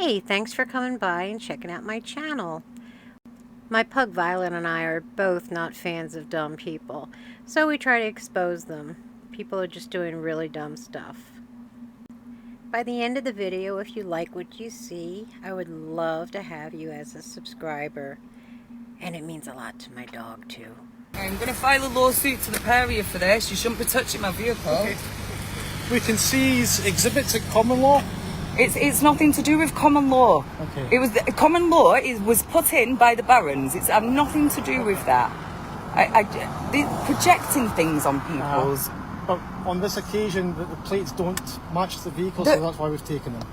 Hey, thanks for coming by and checking out my channel. My pug Violet and I are both not fans of dumb people, so we try to expose them. People are just doing really dumb stuff. By the end of the video, if you like what you see, I would love to have you as a subscriber. And it means a lot to my dog, too. I'm going to file a lawsuit to the pair of you for this. You shouldn't be touching my vehicle. Okay. We can seize exhibits at common law. It's nothing to do with common law. Okay. It was common law. It was put in by the barons. It's had nothing to do with that. They're projecting things on people's. But on this occasion, the plates don't match the vehicle, so that's why we've taken them.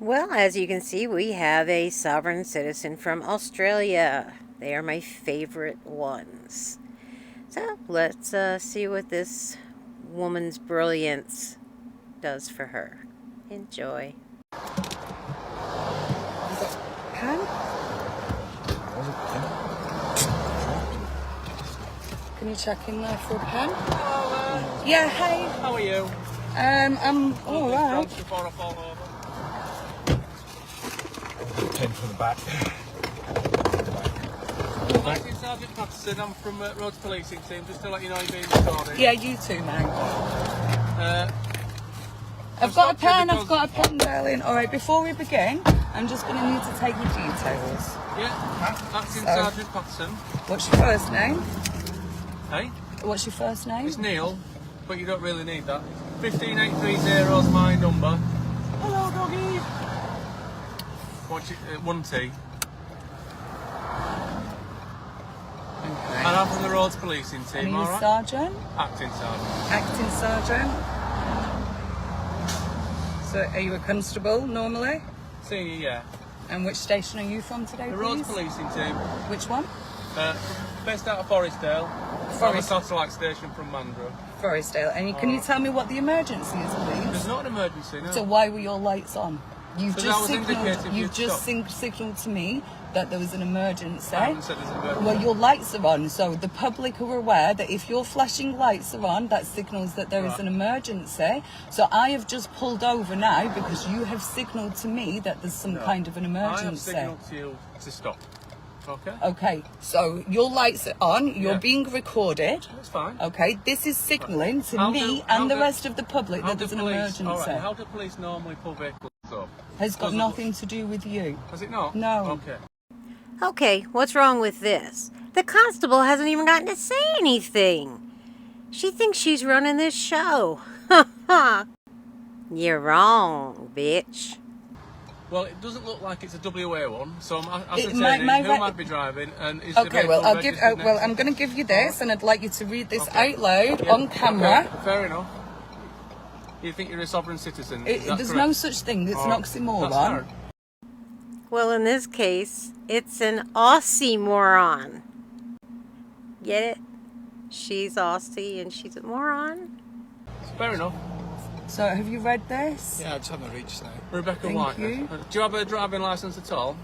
Well, as you can see, we have a sovereign citizen from Australia. They are my favorite ones. So let's see what this woman's brilliance does for her. Enjoy. Pen? Can you check in there for a pen? Hello, Yeah, hey. how are you? I'm alright. Before I fall over. 10 from the back. Acting Sergeant Patterson, I'm from Roads Policing Team, just to let you know you're being recorded. Yeah, you too, mate. I've got a pen, darling. Alright, before we begin, I'm just going to need to take your details. Yeah, Acting Sergeant Patterson. What's your first name? Hey? What's your first name? It's Neil, but you don't really need that. 15830 is my number. Hello, doggy. One T. Okay. And I'm from the Roads Policing Team, And are you alright? sergeant? Acting Sergeant. Acting sergeant. So, are you a constable normally? Senior, yeah. And which station are you from today, The please? Roads Policing Team. Which one? Based out of Forestdale. From a satellite station from Mandurah. Forestdale. And can you tell me what the emergency is, please? There's not an emergency, no. So why were your lights on? You've Because I just was indicating you'd stop. signalled to me that there was an emergency. I haven't said there's an emergency. Well, your lights are on, so the public are aware that if your flashing lights are on, that signals that there is an emergency. So I have just pulled over now because you have signalled to me that there's some kind of an emergency. I have signalled to you to stop. Okay? Okay, so your lights are on, you're Yeah. being recorded. That's fine. Okay, this is signalling to How me do- and how the do- rest of the public How that do there's an police, emergency. all right, how do police normally pull vehicles up? Has got Doesn't- nothing to do with you. Has it not? No. Okay. Okay, what's wrong with this? The constable hasn't even gotten to say anything. She thinks she's running this show. Ha ha. You're wrong, bitch. Well, it doesn't look like it's a WA one, so I'm It ascertaining might- who might be driving and is the Okay, well, vehicle I'll give. registered Well, next I'm to- going to give you this, and I'd like you to read this Okay. out loud Yeah, on camera. okay, fair enough. You think you're a sovereign citizen? Is that There's correct? no such thing. It's an That's oxymoron. fair. Well, in this case, it's an Aussie Moron. Get it? She's Aussie and she's a moron. It's fair enough. So, have you read this? Yeah, I just haven't reached now. Rebecca Thank White. you. Do you have a driving licence at all?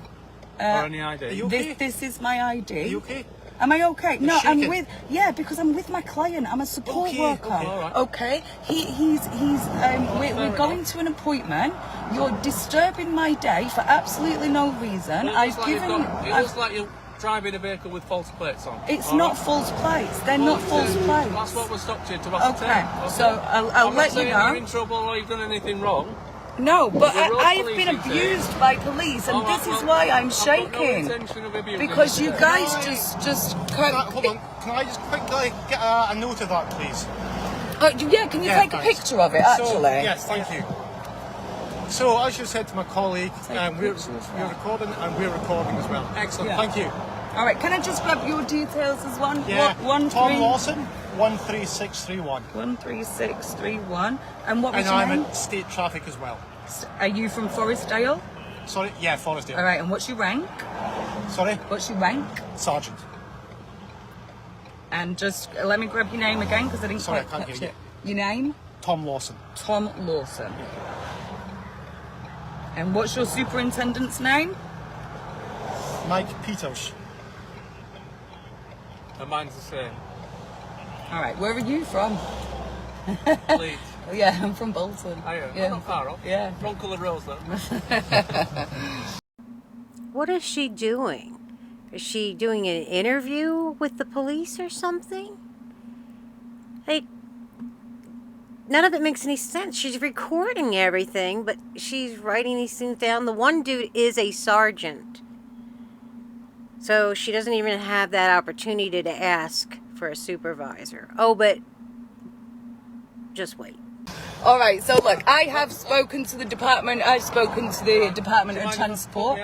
Or any ID? are you okay? This is my ID. Are you okay? Am I okay? No, I'm shaking. with. Yeah, because I'm with my client. I'm a support Okay, worker. okay. All right. Okay. We're going to an appointment. You're disturbing my day for absolutely no reason. It I've looks given. looks like you're driving a vehicle with false plates on. It's All not right? false plates. They're Well, not false plates. That's what we stopped you to ascertain. Okay, so I'll I'm let not you saying know. you're in trouble or you've done anything wrong. No, but The road I've been policing team- abused by police, and All right, this is well, why I'm I've got shaking. no intention of abusing Because you guys Hold on, can I just quickly get a note of that, please? Yeah, can you Yeah, take a thanks. picture of it? So, Actually. yes, thank you. So, as you said to my colleague, we're recording and we're recording as well. Excellent, Yeah. thank you. All right. Can I just grab your details as one? Yeah, One Tom three- Lawson, 13631. 13631. And what was And your I'm name? at state traffic as well. Are you from Forestdale? Sorry, yeah, Forestdale. All right. And what's your rank? Sorry, What's your rank? Sergeant. And just let me grab your name again because I didn't Sorry, quite I can't catch hear it. Your name? Tom Lawson. Tom Lawson. And what's your superintendent's name? Mike Peters. And mine's the same. All right. Where are you from? Please. Yeah, I'm from Bolton. Are you? Yeah. Not far off. Yeah. Wrong coloured rose though. What is she doing? Is she doing an interview with the police or something? Like, none of it makes any sense. She's recording everything, but she's writing these things down. The one dude is a sergeant. So she doesn't even have that opportunity to ask for a supervisor. Oh, but just wait. All right, so look, I have spoken to the department. I've spoken to the Department of Transport.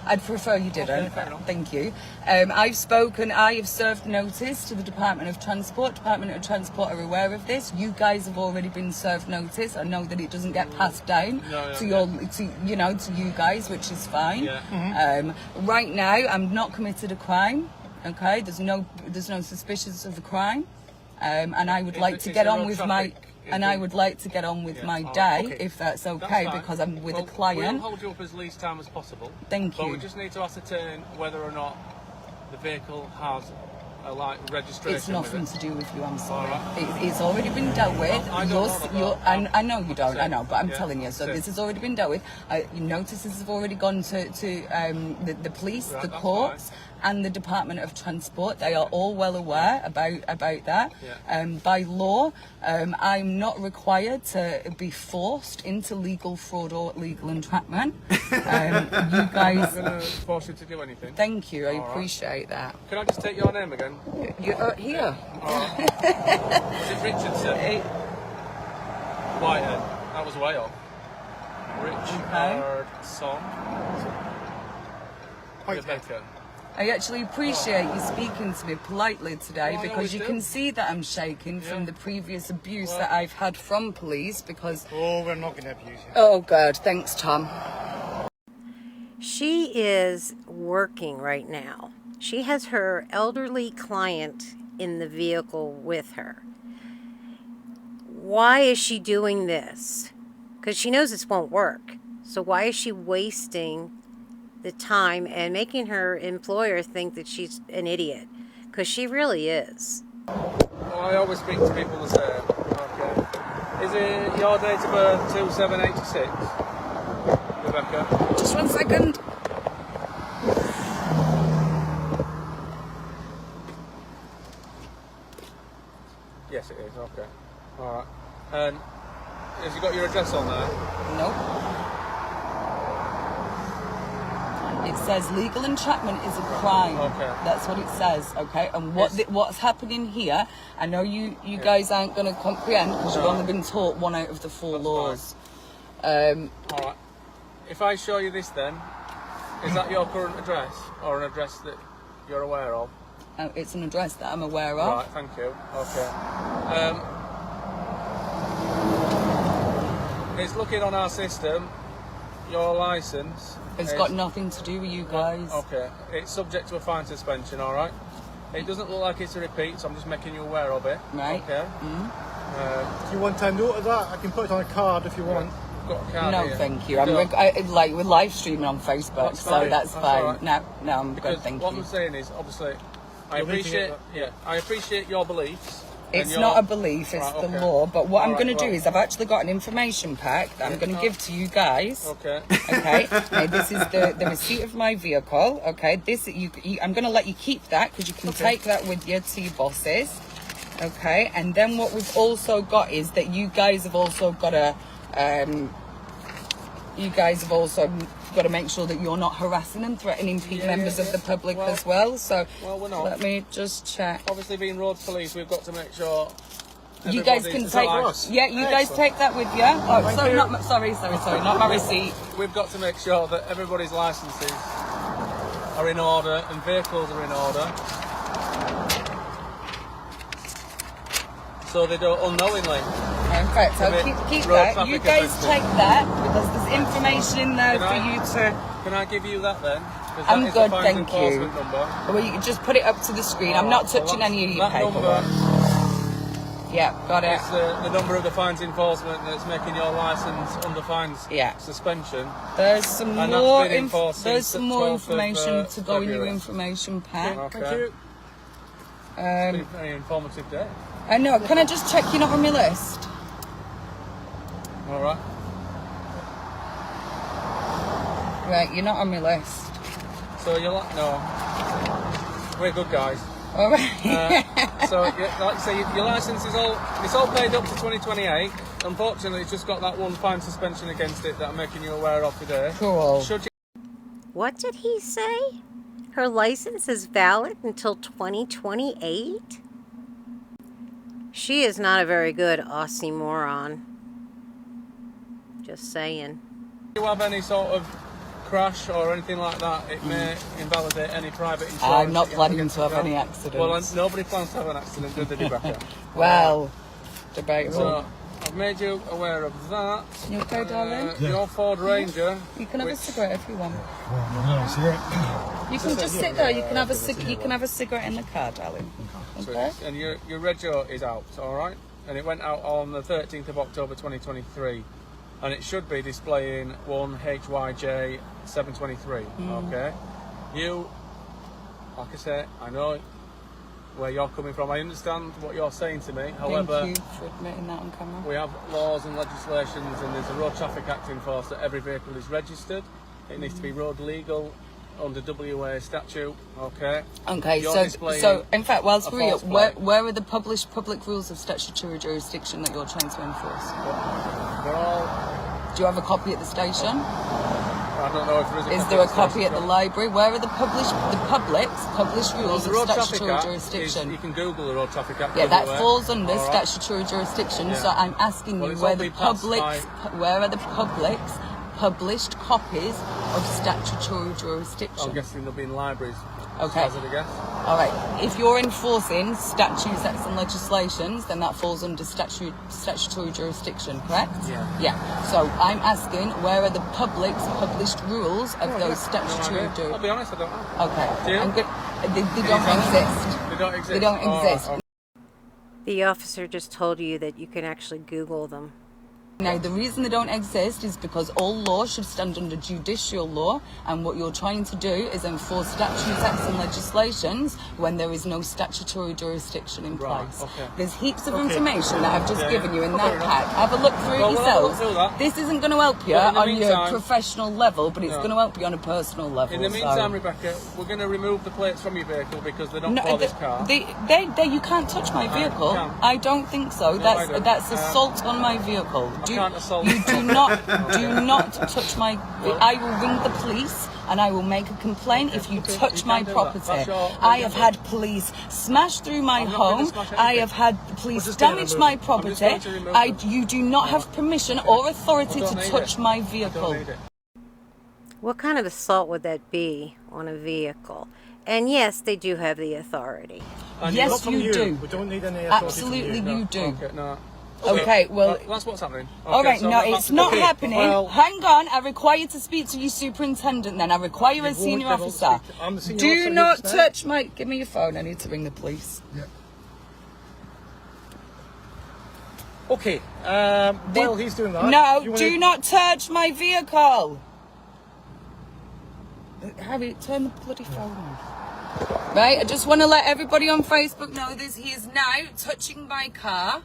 I'd prefer you didn't. Okay, Thank you. I have served notice to the Department of Transport. Department of Transport are aware of this. You guys have already been served notice. I know that it doesn't get passed down to you guys, which is fine. Yeah. Right now, I'm not committed a crime. Okay, there's no suspicions of a crime, and I would like to get on with my. And I would like to get on with my day, if that's okay, because I'm with a client. We'll hold you up as least time as possible. Thank you. But we just need to ascertain whether or not the vehicle has a registration. It's nothing to do with you. I'm sorry. Right. It's already been dealt with. I don't know I know you don't. I know, but I'm Yeah. telling you. So Same. this has already been dealt with. Your notices have already gone to the police, Right, the that's courts, and the Department of Transport. They are all well aware about that. Yeah. By law, I'm not required to be forced into legal fraud or legal entrapment. You guys. I'm going to force you to do anything. Thank you. I All right. appreciate that. Can I just take your name again? You're here. Was it Richardson? Whitehead. That was way off. Richardson. Rebecca. I actually appreciate you speaking to me politely today, Well, I because always you do. can see that I'm shaking from Yeah. the previous abuse that I've had from police, because... Oh, we're not going to abuse you. Oh, God. Thanks, Tom. She is working right now. She has her elderly client in the vehicle with her. Why is she doing this? Because she knows this won't work. So why is she wasting the time and making her employer think that she's an idiot? Because she really is. Well, I always speak to people the same. Okay. Is it your date of birth 2786? Rebecca? Just 1 second. Yes, it is. Okay. All right. And has you got your address on there? Nope. It says legal entrapment is a crime. Okay. That's what it says, okay? And what's happening here, I know you guys aren't going to comprehend, because you've only been taught one out of the 4 laws. All right. If I show you this then, is that your current address or an address that you're aware of? It's an address that I'm aware of. Right, thank you. Okay. It's looking on our system, your licence... It's got nothing to do with you guys. Okay. It's subject to a fine suspension, all right? It doesn't look like it's a repeat, so I'm just making you aware of it. Right. Okay. If you want a note of that, I can put it on a card if you want. I've got a card No, here. thank you. You don't? We're live streaming on Facebook, That's so fine. that's That's fine. all right. No, I'm Because good, thank what you. I'm saying is, obviously, I You're making appreciate, it- I appreciate your beliefs. and It's your- not a belief, it's Right, the okay. law. But what I'm All going to right, do well. is I've actually got an information pack that I'm going to give to you guys. Okay. Okay. Now this is the receipt of my vehicle. Okay. I'm going to let you keep that, because you can take that with you to your bosses. Okay. And then what we've also got is that you guys have also got to make sure that you're not harassing and threatening members of the public as well. So Well, we're not. let me just check. Obviously, being road police, we've got to make sure. You guys can take. Yeah, you guys take that with you. Oh, sorry, not my receipt. We've got to make sure that everybody's licences are in order and vehicles are in order, so they don't unknowingly. In fact, I'll Commit keep road that. traffic You guys offences. take that, because there's information in there Can for I? you to. Can I give you that then? 'Cause I'm that is good, the fines thank enforcement you. Number. Well, you can just put it up to the screen. I'm not touching any of your that number paperwork. Yeah, got it. is the number of the fines enforcement that's making your licence under fines suspension. There's some And that's more. been enforced There's since some the more 12th of, information to go in your February. information pack. Okay. Thank you. It's been a very informative day. I know. Can I just check you're not on my list? All right. Right, you're not on my list. So you're like, no, we're good guys. All right. So, like I say, your licence is all paid up to 2028. Unfortunately, it's just got that one fine suspension against it that I'm making you aware of today. Cool. Should you What did he say? Her license is valid until 2028? She is not a very good Aussie Moron. Just saying. have any sort of crash or anything like that, it may invalidate any private insurance. I'm not that you planning against to have yourself. any accidents. Well, nobody plans to have an accident, do they, Rebecca? Well, debatable. So, I've made you aware of that. You okay, darling? Your Ford Ranger. You can have a which- cigarette if you want. No, You can just sit there. You can have a you can have a cigarette in the car, darling. Okay. And your rego is out, all right? And it went out on the 13th of October 2023. And it should be displaying 1HYJ 723, okay? You, like I say, I know where you're coming from. I understand what you're saying to me. However, Thank you for admitting that on camera. we have laws and legislations, and there's a Road Traffic Act in force that every vehicle is registered. It needs to be road legal under WA statute, okay? Okay, You're so displaying in fact, whilst a we're here, false flag. where are the published public rules of statutory jurisdiction that you're trying to enforce? They're all, Do you have a copy at the station? I don't know if there is a Is copy there a of the copy at the statute. library? Where are the public's published Well, rules the of Road Traffic statutory Act jurisdiction? is, you can Google the Road Traffic Act. Yeah, that WA. falls under All right. statutory jurisdiction. Yeah. So I'm asking Well, you it's where all the been passed public's where are the public's published copies of statutory jurisdiction? I'm guessing they'll be in libraries. Okay. Hazard a guess. All right. If you're enforcing statutes, acts, and legislations, then that falls under statutory jurisdiction, correct? Yeah. Yeah. So I'm asking, where are the public's published rules of those statutory I'll jurisdictions? be honest, I don't know. Okay. Do you? I'm good. They don't exist. They don't exist. They don't Oh, exist. right, The officer just told you that you can actually Google them. Now, the reason they don't exist is because all law should stand under judicial law, and what you're trying to do is enforce statutes, acts, and legislations when there is no statutory jurisdiction in Right, place. okay. There's heaps of information that I've just Yeah, given you in fair that enough. pack. Have a look through Well, it we'll have a look yourselves. through that. This isn't going to help you But in the on your meantime- professional level, but it's No. going to help you on a personal level. In the so- meantime, Rebecca, we're going to remove the plates from your vehicle because they're not No, for this car. you can't touch my vehicle. can. I don't think so. No, I don't. That's assault on my vehicle. can't assault. You do not touch my. I will ring the police and I will make a complaint if you Okay, touch you my can do that. property. That's your- I have had police smash through my I'm not gonna home. smash I anything. have had the police just gonna damage remove my it. property. I'm just going to remove it. You do not have permission or authority I to don't need touch it. my I vehicle. don't need it. What kind of assault would that be on a vehicle? And yes, they do have the authority. And Yes, Not from you do. We don't need any authority Absolutely, from you. you do. Okay, no. Okay, well. That's what's happening. All Okay, right, so no, that's it's the not case. happening. well- Hang on, I require you to speak to your superintendent then. I require a won't senior be able to officer. speak to- I'm the senior Do officer not here just now. touch my... Give me your phone, I need to ring the police. Okay. While he's doing that, No, you wanna- do not touch my vehicle. Harry, turn the bloody phone on. Right, I just want to let everybody on Facebook know this. He is now touching my car.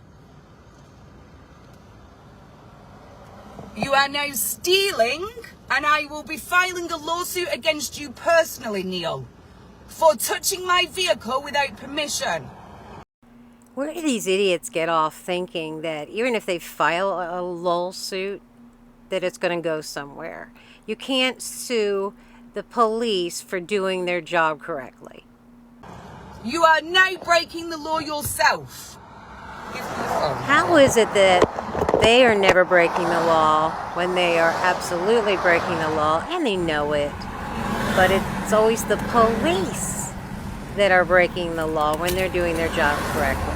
You are now stealing, and I will be filing a lawsuit against you personally, Neil, for touching my vehicle without permission. Where do these idiots get off thinking that even if they file a lawsuit, that it's going to go somewhere? You can't sue the police for doing their job correctly. You are now breaking the law yourself. Give me your phone. How is it that they are never breaking the law when they are absolutely breaking the law and they know it? But it's always the police that are breaking the law when they're doing their job correctly.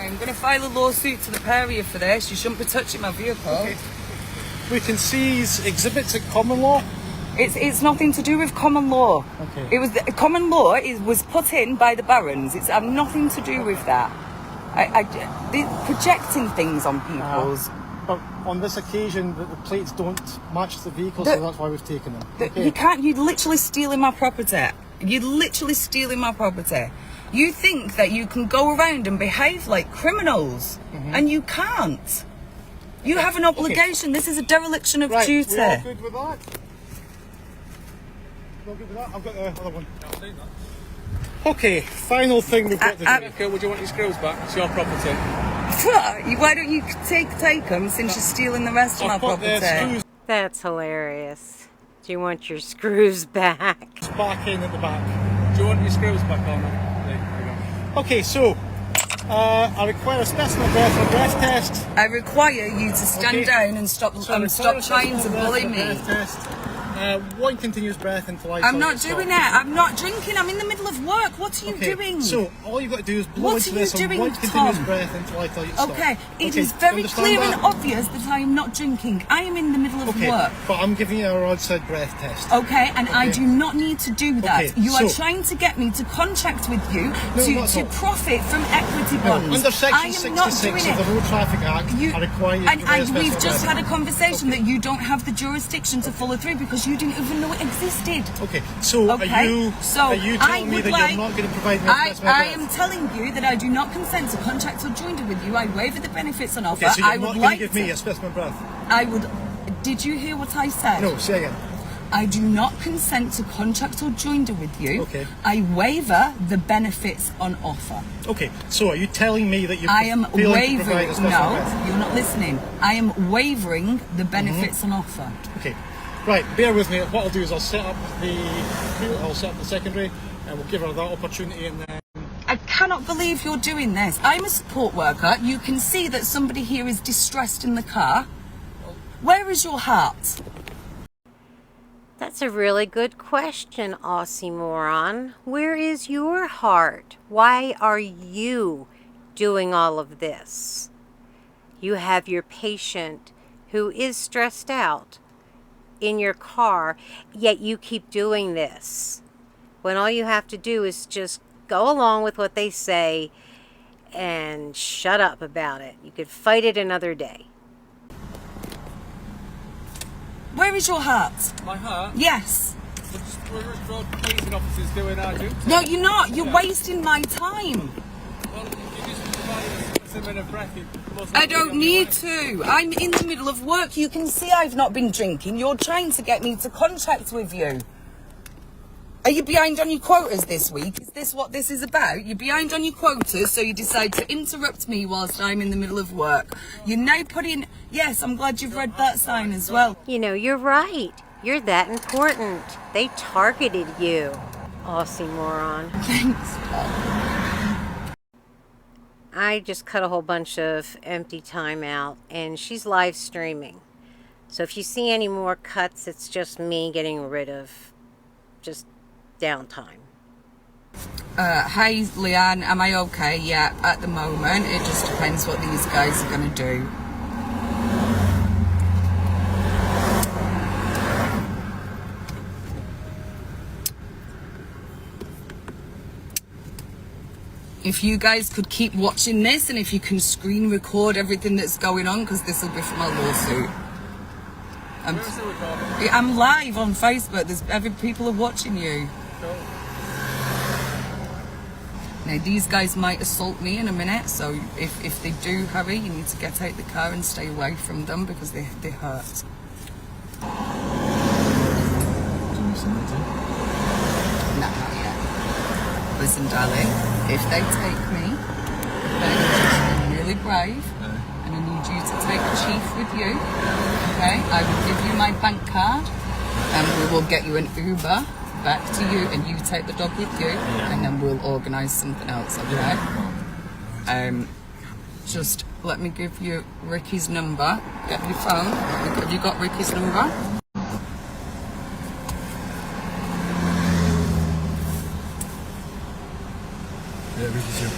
I'm going to file a lawsuit to the pair of you for this. You shouldn't be touching my vehicle. Okay. We can seize exhibits at common law. It's nothing to do with common law. Okay. It was common law was put in by the barons. It's had nothing to do with that. They're projecting things on people's. But on this occasion, the plates don't match the vehicle, so that's why we've taken them. Okay. You can't. You're literally stealing my property. You're literally stealing my property. You think that you can go around and behave like criminals, and you can't. You have an obligation. Okay. This is a dereliction of duty. We're all good with that? We're all good with that? I've got the other one. I've seen that. Okay, final thing we've got to do. Okay, would you want your screws back? It's your property. Why don't you take them since you're stealing the rest of my property? That's hilarious. Do you want your screws back? Back in at the back. Do you want your screws back on? There you go. Okay, so I require a specimen of breath for a breath test. I require you to stand down and stop trying to bully me. One continuous breath until I I'm not doing it. I'm not drinking. I'm in the middle of work. What are you doing? So all you've got to do is blow into this on one continuous breath until I tell you to stop. Okay, it is very clear and obvious that I am not drinking. I am in the middle of work. But I'm giving you a roadside breath test. Okay, and I do not need to do that. You are trying to get me to contract with you to profit from equity bonds. Under Section 66 of the Road Traffic Act, I require you to and we've just had a conversation that you don't have the jurisdiction to follow through because you didn't even know it existed. Okay, so are you telling me that you're not going to provide me with I am telling you that I do not consent to contract or joinder with you. I waiver the benefits on offer. Okay, so you're I not would going like to give me a specimen breath? I would. Did you hear what I said? No, say again. I do not consent to contract or joinder with you. Okay. I waiver the benefits on offer. Okay, so are you telling me that you're failing to provide a specimen breath? No, you're not listening. I am waivering the benefits on offer. Okay. Right, bear with me. What I'll do is I'll set up the secondary and we'll give her that opportunity and then... I cannot believe you're doing this. I'm a support worker. You can see that somebody here is distressed in the car. Where is your heart? That's a really good question, Aussie Moron. Where is your heart? Why are you doing all of this? You have your patient who is stressed out in your car, yet you keep doing this. When all you have to do is just go along with what they say and shut up about it. You could fight it another day. Where is your heart? My heart? Yes. We're just road policing officers doing our duty. No, you're not. You're wasting my time. Well, you just provide a specimen of breath. I don't need to. I'm in the middle of work. You can see I've not been drinking. You're trying to get me to contract with you. Are you behind on your quotas this week? Is this what this is about? You're behind on your quotas, so you decide to interrupt me whilst I'm in the middle of work. You're now putting... Yes, I'm glad you've read that sign as well. You know, you're right. You're that important. They targeted you, Aussie Moron. Thanks, I just cut a whole bunch of empty time out, and she's live streaming. So if you see any more cuts, it's just me getting rid of just downtime. Hey, Leanne, am I okay? Yeah, at the moment. It just depends what these guys are going to do. If you guys could keep watching this and if you can screen record everything that's going on, because this will be for my lawsuit. I'm live on Facebook. People are watching you. Cool. Now these guys might assault me in a minute, so if they do, Harry, you need to get out the car and stay away from them because they hurt. No, not yet. Listen, darling, if they take me, then I need you to be really brave, and I need you to take the chief with you. Okay, I will give you my bank card, and we will get you an Uber back to you, and you take the dog with you, and then we'll organise something else. Okay. Just let me give you Ricky's number. Get your phone. Have you got Ricky's number? Yeah, Ricky's here.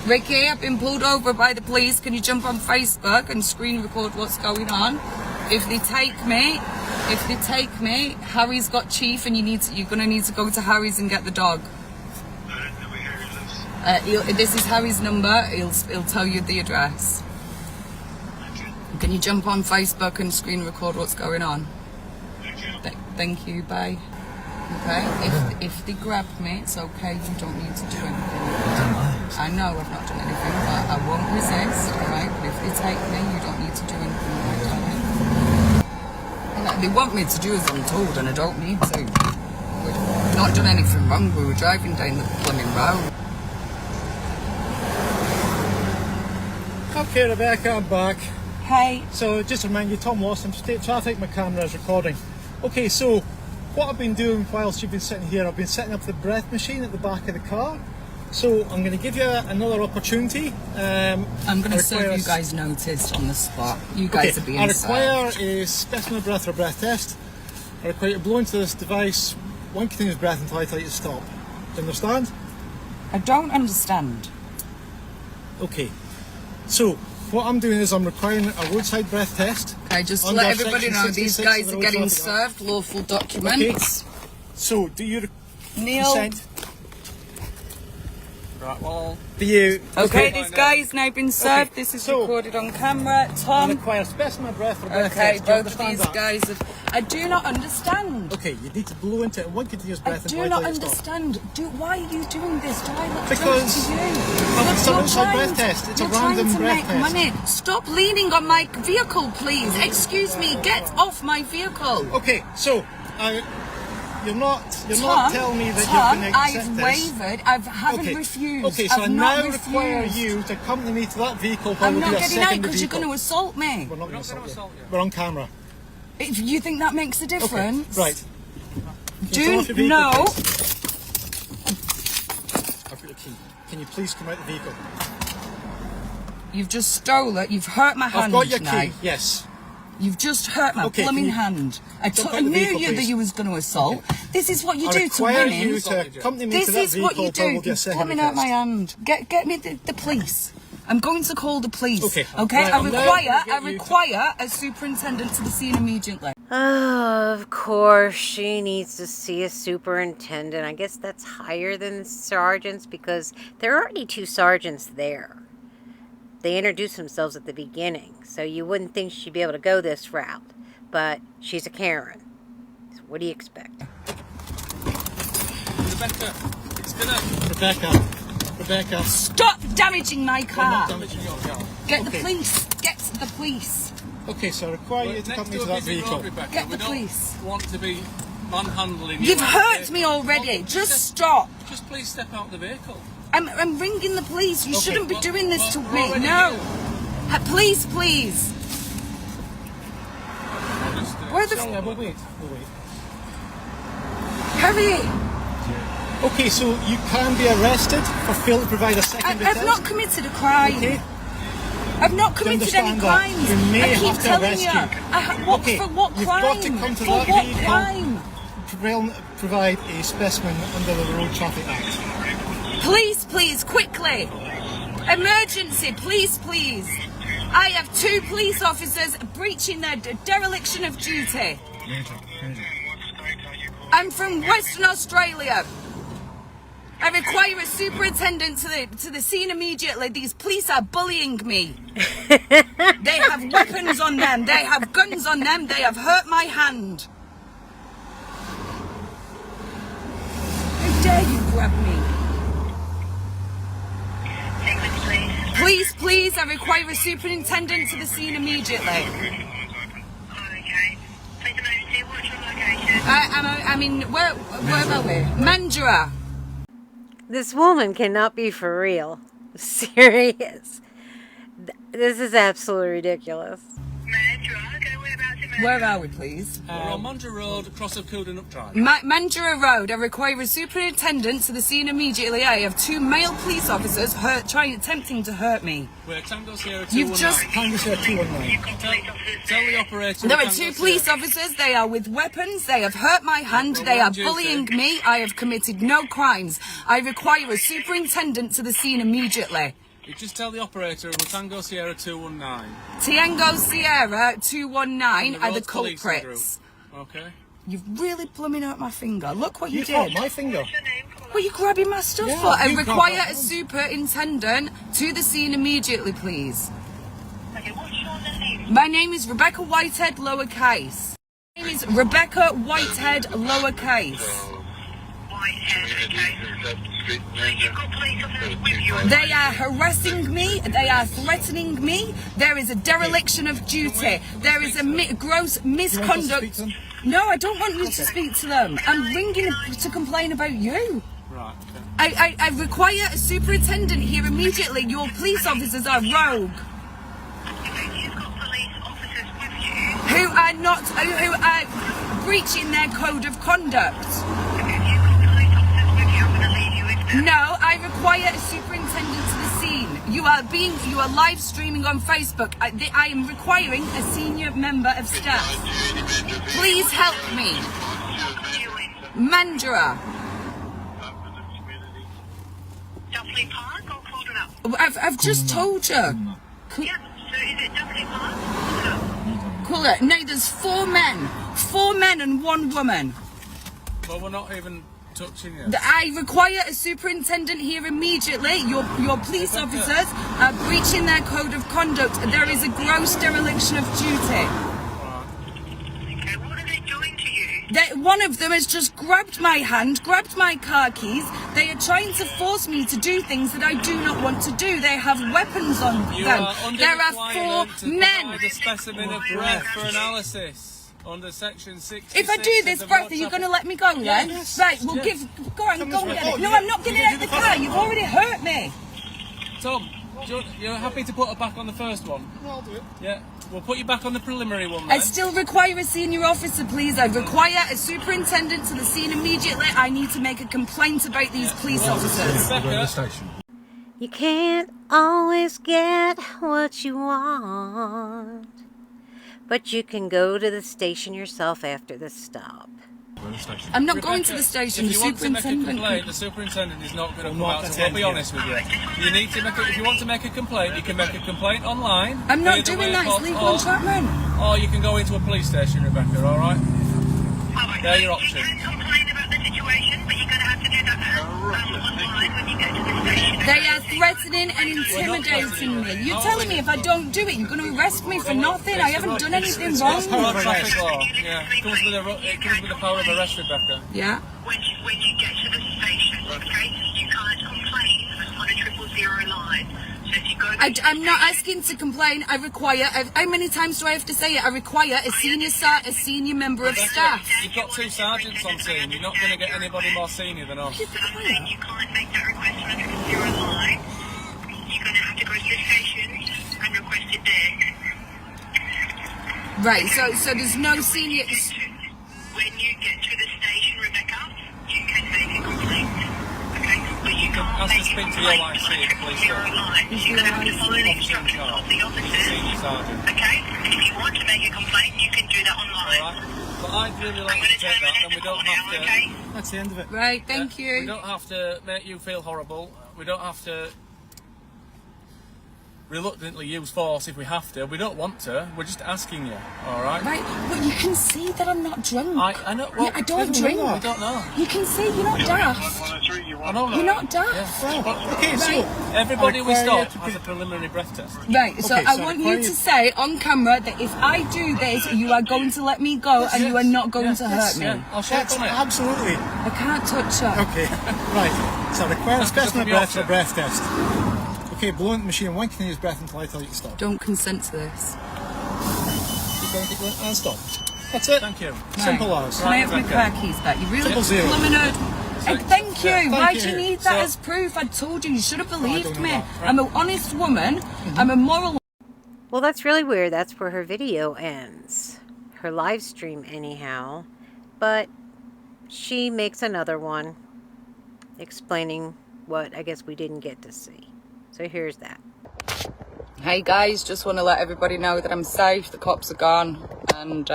Ricky, I've been pulled over by the police. Can you jump on Facebook and screen record what's going on? If they take me, Harry's got chief, and you're gonna need to go to Harry's and get the dog. This is Harry's number. He'll tell you the address. Can you jump on Facebook and screen record what's going on? Thank you. Bye. Okay. If they grab me, it's okay. You don't need to do anything. I know I've not done anything, but I won't resist. All right. But if they take me, you don't need to do anything. Right? They want me to do as I'm told, and I don't need to. We've not done anything wrong. We were driving down the blooming road. Okay, Rebecca, I'm back. Hey. So just to remind you, Tom Lawson, state traffic, my camera is recording. Okay, so what I've been doing whilst you've been sitting here, I've been setting up the breath machine at the back of the car. So I'm going to give you another opportunity. I'm going to serve you guys notice on the spot. You guys are being served. I require a specimen of breath or a breath test. I require you to blow into this device one continuous breath until I tell you to stop. Do you understand? I don't understand. Okay. So what I'm doing is I'm requiring a roadside breath test. Okay, just under let everybody section know these 66 guys of the are Road getting Traffic Act. served lawful documents. Okay. So do you Neil. consent? Right, well, Do you? Okay, this guy's now been served. Okay, This is so- recorded on camera. I Tom. require a specimen of breath or breath Okay, test. Do you both of understand these that? guys have. I do not understand. Okay, you need to blow into it in one continuous I breath until do I not tell you to stop. understand. Why are you doing this? Do I look Because drunk to you? it's a You're roadside trying breath to- test. It's a you're random trying to breath make test. money. Stop leaning on my vehicle, please. Excuse me. Get off my vehicle. Okay, so you're not Tom, telling me that Tom, you're going to accept I've this. wavered. I haven't Okay. refused. Okay, so I I've now not require refused. you to accompany me to that vehicle while I'm we not do a getting out second because you're vehicle. going to assault me. We're not going to We're not assault gonna you. assault you. We're on camera. If you think that makes a Okay, difference, right. Can you turn do off your vehicle, no. please? I've got the key. Can you please come out the vehicle? You've just stole it. You've hurt my hand. I've got your now. key. Yes. You've just hurt my Okay, blooming can you hand. I jump out I the knew vehicle, you that please? you was going to assault. This is what you I do to require women. you to accompany me This to that is what vehicle you while we'll do. do a You're second coming out test. my hand. Get me the police. I'm going to call the police. Okay. Okay. Right, I I'm now require gonna get you to- a superintendent to the scene immediately. Oh, of course, she needs to see a superintendent. I guess that's higher than the sergeants because there are already two sergeants there. They introduced themselves at the beginning, so you wouldn't think she'd be able to go this route. But she's a Karen. So what do you expect? Rebecca, it's gonna. Rebecca. Stop damaging my I'm not car. damaging your car. Get the Okay. police. Get the police. Okay, so I require you to Next accompany to to a that busy vehicle. road, Rebecca. Get we the don't police. want to be manhandling you. You've out hurt the me vehicle. already. Oh, Just stop. Just please step out the vehicle. I'm ringing the police. You Okay, shouldn't be well- doing this to well, me. we're already No. here. Please, please. Where the Yeah, we'll wait. Harry? Okay, so you can be arrested for failing to provide a secondary I've test. not committed a crime. Okay. I've not Do you committed any understand that? crimes. We may I keep have to telling arrest you. you. What, Okay, for what you've crime? got to come to for that what vehicle. crime? Provide a specimen under the Road Traffic Act. Please, please, quickly. Emergency, please, please. I have two police officers breaching their dereliction of duty. I'm from Western Australia. I require a superintendent to the scene immediately. These police are bullying me. They have weapons on them. They have guns on them. They have hurt my hand. How dare you grab me? Please, please, I require a superintendent to the scene immediately. Okay. Please emergency, what's your location? I mean, where are we? Mandurah. This woman cannot be for real. Serious. This is absolutely ridiculous. Mandurah, go whereabouts in Mandurah? Where are we, please? We're on Mandurah Road, across of Cooldenup Drive. Mandurah Road. I require a superintendent to the scene immediately. I have two male police officers attempting to hurt me. We're Tango Sierra You've 219. just- Tango Sierra 219. You've got police officers Tell the there. operator. There of are Tango two police Sierra. officers. They are with weapons. They have hurt my hand. Well, They are on duty. bullying me. I have committed no crimes. I require a superintendent to the scene immediately. You just tell the operator it was Tango Sierra 219. Tango Sierra 219 The are the road's policing culprits. group. Okay. You've really blooming out my finger. Look what you You caught did. my finger. What's your name? Come on. What are you grabbing my stuff Yeah, for? I you require grab a it. superintendent to the scene immediately, please. Okay, what's your name? My name is Rebecca Whitehead, lowercase. My name is Rebecca Whitehead, lowercase. Whitehead, okay. So you've got police officers with you. They are harassing me. They are threatening me. There is a dereliction of duty. There is a gross misconduct. them? No, I don't want you to speak to them. I'm ringing to complain about you. Right, okay. I require a superintendent here immediately. Your police officers are rogue. Okay, you've got police officers with you. Who are breaching their code of conduct. Okay, if you've got police officers with you, I'm going to leave you with them. No, I require a superintendent to the scene. You are live streaming on Facebook. I am requiring a senior member of staff. Please help me. Mandra. Duffley Park or Calderwood? I've just told you. Yeah, so is it Duffley Park? Cooler. No, there's 4 men. 4 men and 1 woman. Well, we're not even touching you. I require a superintendent here immediately. Your police officers are breaching their code of conduct. There is a gross dereliction of duty. Okay, what are they doing to you? One of them has just grabbed my hand, grabbed my car keys. They are trying to force me to do things that I do not want to do. They have weapons on You them. are under There are requirement 4 to men. provide a specimen of breath for analysis under section 66. If I do this of the breath, road are you traffic- going to let me go then? Yes. Right, we'll Yes. go on and get it. No, Yeah. I'm not getting out of the car. You've already hurt me. Tom, you're happy to put her back on the first one? No, I'll do it. Yeah. We'll put you back on the preliminary one I then. still require a senior officer, please. I require a superintendent to the scene immediately. I need to make a complaint about these police officers. Rebecca, You can't always get what you want, but you can go to the station yourself after the stop. I'm not going to the station. The If you want to make a superintendent. complaint, the superintendent is not going to come not out. So I'll attend be you. honest with you. You need to make. If you want to make a complaint, you can make a complaint online. I'm not via the doing that. It's waypoint, legal entrapment. Or you can go into a police station, Rebecca. All right. Alright, They're so your you options. can complain about the situation, but you're going to have to do that online when you get to the station. They are threatening and intimidating me. You're telling me if I don't do it, you're going to arrest me for nothing. I haven't done anything It's wrong. road traffic law. Yeah. It comes with the power of arrest, Rebecca. Yeah. When you get to the station, okay, you can't complain on a 000 line. So if you go to I'm not asking to complain. I require. How many times do I have to say it? I require a senior member of staff. You've got 2 sergeants on scene. You're not going to get anybody more senior than us. So I'm saying you can't make that request on a 000 line. You're going to have to go to the station and request it there. Right. So there's no senior. When you get to the station, Rebecca, you can make a complaint. Okay? But you can't ask to make a speak to the complaint OIC, on a please, 000 line. You're going to have to follow the instructions of the officers. Senior sergeant. Okay? And if you want to make a complaint, you can do that online. All right. But I'd really I'm like going to to take that, terminate and we the don't call have now, to. okay? That's the end of it. Right. Thank We you. don't have to make you feel horrible. We don't have to reluctantly use force if we have to. We don't want to. We're just asking you. All right. Right. But you can see that I'm not drunk. I know. Well, I don't we drink. don't know. You can see you're not daft. I know. You're not daft. Yeah. Well, okay, so Everybody we I require you stop to has a preliminary breath test. Right, so Okay, I so want I you require to you- say on camera that if I do this, you are going to let me go and you are not going to hurt me. Yeah, I'll check That's on it. absolutely I can't touch her. okay. Right. So require a That's because specimen of of the breath for a option. breath test. Okay, blow into the machine. One continuous breath until I tell you to stop. Don't consent to this. Keep going, and stop. That's it. Thank you. Simple as. Can I have my Rebecca. car keys back? You really 000. plumbing out. Thank you. Thank Why you. do you need that So- as proof? I told you. You should have believed don't know me. that. I'm an honest woman. I'm a moral. Well, that's really weird. That's where her video ends. Her live stream, anyhow. But she makes another one explaining what I guess we didn't get to see. So here's that. Hey guys, just want to let everybody know that I'm safe. The cops are gone, and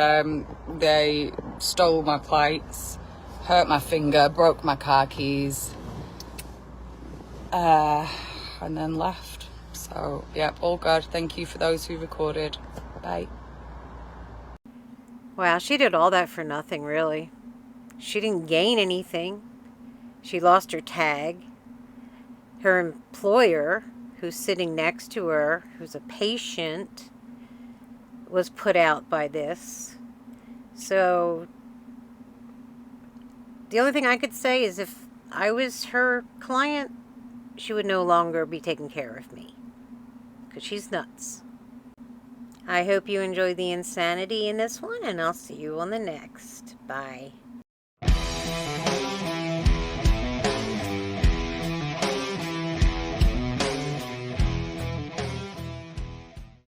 they stole my plates, hurt my finger, broke my car keys, and then left. So, yeah, all good. Thank you for those who recorded. Bye. Wow, she did all that for nothing, really. She didn't gain anything. She lost her tag. Her employer, who's sitting next to her, who's a patient, was put out by this. So the only thing I could say is if I was her client, she would no longer be taking care of me. Because she's nuts. I hope you enjoyed the insanity in this one, and I'll see you on the next. Bye.